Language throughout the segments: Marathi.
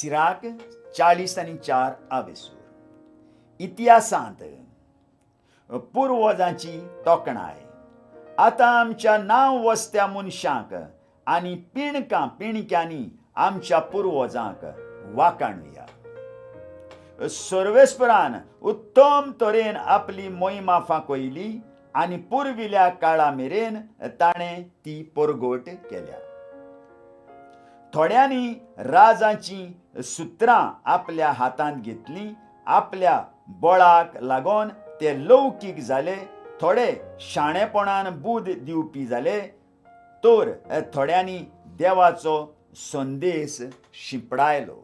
सिराक 40:4 आवेसूर. इतिहासांत पुर्वजांची तोखणाय. आतां आमच्या नांव वसत्या मनशांक आनी पिणकां पिणक्यांनी आमच्या पुर्वजांक वाखाणुया. सर्वेस्परान उत्तम तरेन आपली मोहिमा फांकयली आनी पुर्विल्या काळा मेरेन ताणें ती परगट केल्या. थोड्यांनी राजांची सुत्रां आपल्या हातांत घेतलीं. आपल्या बळाक लागून ते लौकीक जाले. थोडे शाणेपणान बूद दिवपी जाले, तर थोड्यांनी देवाचो संदेश शिंपडायलो.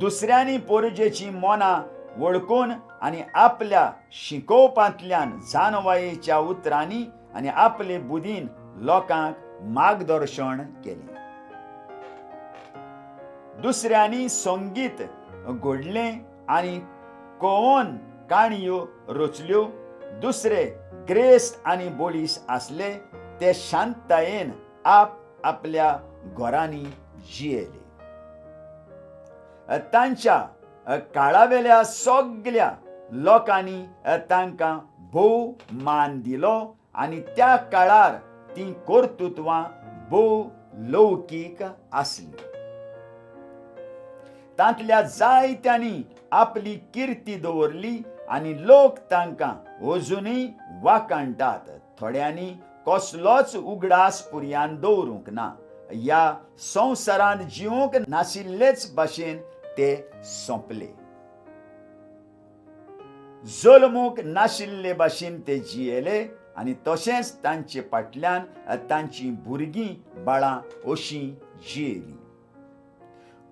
दुसऱ्यांनी पोरजेची मोना वळखून आनी आपल्या शिकोवपांतल्यान जानवायेच्या उतरांनी आनी आपले बुदीन लोकांक मार्गदर्शन केलें. दुसऱ्यांनी संगीत घडलें आनी कळोवन काणयो रचल्यो. दुसरे ग्रेस्त आनी बोळीस आसले. ते शांततायेन आपल्या घरांनी जियेले. तांच्या काळावेल्या सगळ्या लोकांनी तांकां भोव मान दिलो आनी त्या काळार ती कर्तुत्वां भोव लौकीक आसली. तांतल्या जायत्यांनी आपली किर्ती दवरली आनी लोक तांकां अजुनूय वाखाणटात. थोड्यांनी कसलोच उगडास पुर्यान दवरूंक ना. ह्या संवसारांत जिवंक नाशिल्लेच भाशेन ते सोंपले. जल्मूंक नाशिल्ले भाशेन ते जियेले आनी तशेंच तांचे फाटल्यान तांची भुरगीं बाळां अशीं जियेलीं.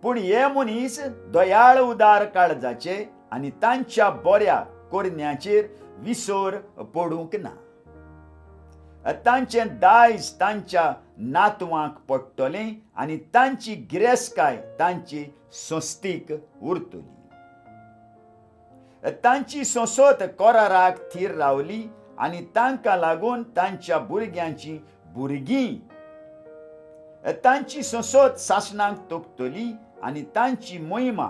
पूण हे मनीस दयाळ उदार काळजाचे आनी तांच्या बऱ्या करण्याचेर विसर पडूंक ना. तांचें दायज तांच्या नातवांक पडटलें आनी तांची गिरेस्तकाय तांचे संस्थीक उरतली. तांची संसत कोराराक थीर रावली आनी तांकां लागून तांच्या भुरग्यांची भुरगीं तांची संसत सासणांक तोखतली आनी तांची मोहिमा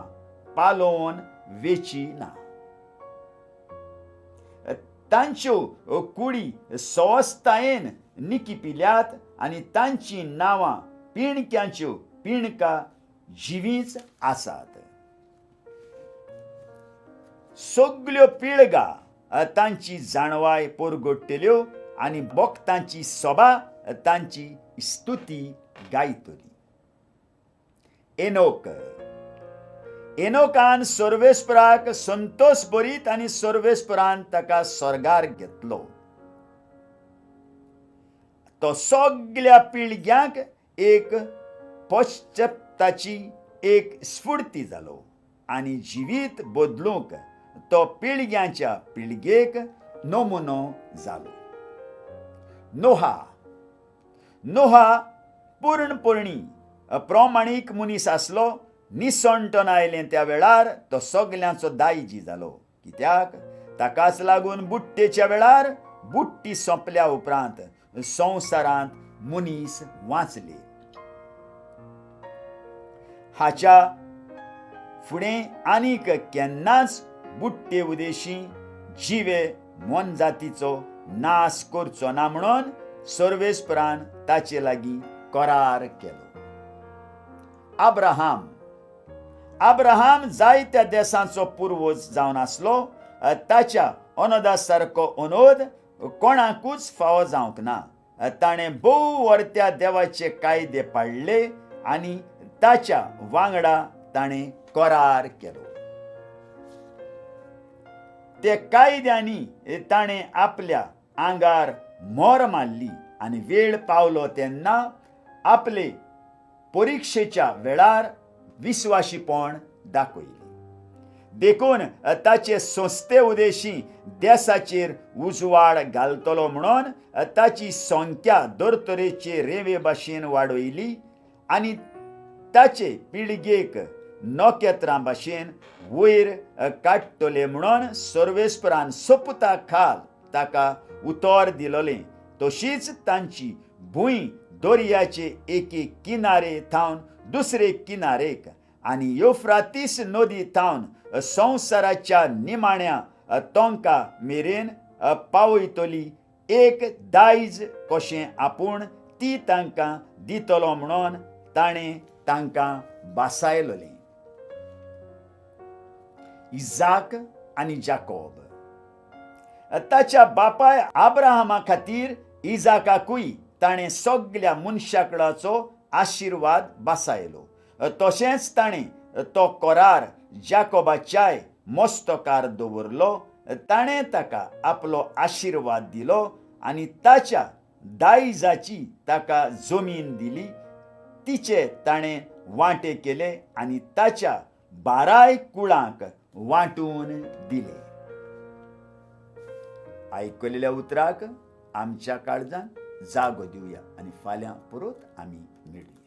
पालोवन वेची ना. तांच्यो कुडी सवस्थायेन निकिपिल्यात आनी तांची नांवां पिणक्यांच्यो पिणकां जिवींच आसात. सगळ्यो पिळगा तांची जाणवाय परगडटल्यो आनी भक्तांची सभा तांची स्तुती गायतली. एनोक. एनोकान सर्वेस्पराक संतोष भरीत आनी सर्वेस्परान ताका स्वर्गार घेतलो. तो सगळ्या पिळग्यांक एक पश्चाताची एक स्फूर्ती जालो आनी जिवीत बदलूंक तो पिळग्यांच्या पिळगेक नमुनो जालो. नोहा. नोहा पूर्णपणी प्रमाणीक मनीस आसलो. निसंटन आयलें त्या वेळार तो सगल्यांचो दायजी जालो. कित्याक ताकाच लागून बुट्टेच्या वेळार बुट्टी सोंपल्या उपरांत संवसारांत मनीस वाचले. हाच्या फुडें आनीक केन्नाच बुट्टे उदेशी जिवे मोनजातीचो नाश करचो ना म्हणून सर्वेस्परान ताचे लागीं करार केलो. अब्राहाम. अब्राहाम जायत्या देशांचो पुर्वज जावन आसलो. ताच्या अनोदा सारको अनोद कोणाकूच फावो जावंक ना. ताणें भोव वर्त्या देवाचे कायदे पाळले आनी ताच्या वांगडा ताणें करार केलो. ते कायद्यांनी ताणें आपल्या आंगार मोर मारली आनी वेळ पावलो तेन्ना आपले परिक्षेच्या वेळार विस्वाशीपण दाखयलें. देखून ताचे संस्थे उदेशी देशाचेर उजवाड घालतलो म्हणून ताची संख्या दर तरेचे रेवे भाशेन वाडयली आनी ताचे पिळगेक नोकेत्रां भाशेन वयर काडटले म्हणून सर्वेस्परान सपुता खाल ताका उतर दिलोलें. तशीच तांची भुंय दर्याचे एके किनारे थावन दुसरे किनारेक आनी युफ्रातीस नदी थावन संवसाराच्या निमाण्या तोंका मेरेन पावयतली एक दायज कशें आपूण ती तांकां दितलो म्हणून ताणें तांकां बासायलोलें. इजाक आनी जाकोब. ताच्या बापाय आब्राहामा खातीर इजाकाकूय ताणें सगळ्या मनशाकडाचो आशिर्वाद बासायलो. तशेंच ताणें तो करार जाकोबाच्याय मस्तकार दवरलो. ताणें ताका आपलो आशिर्वाद दिलो आनी ताच्या दायजाची ताका जमीन दिली. तिचे ताणें वांटे केले आनी ताच्या 12 कुळांक वांटून दिले. आयकलेल्या उतराक आमच्या काळजान जागो दिवया आनी फाल्यां परत आमी मेळया.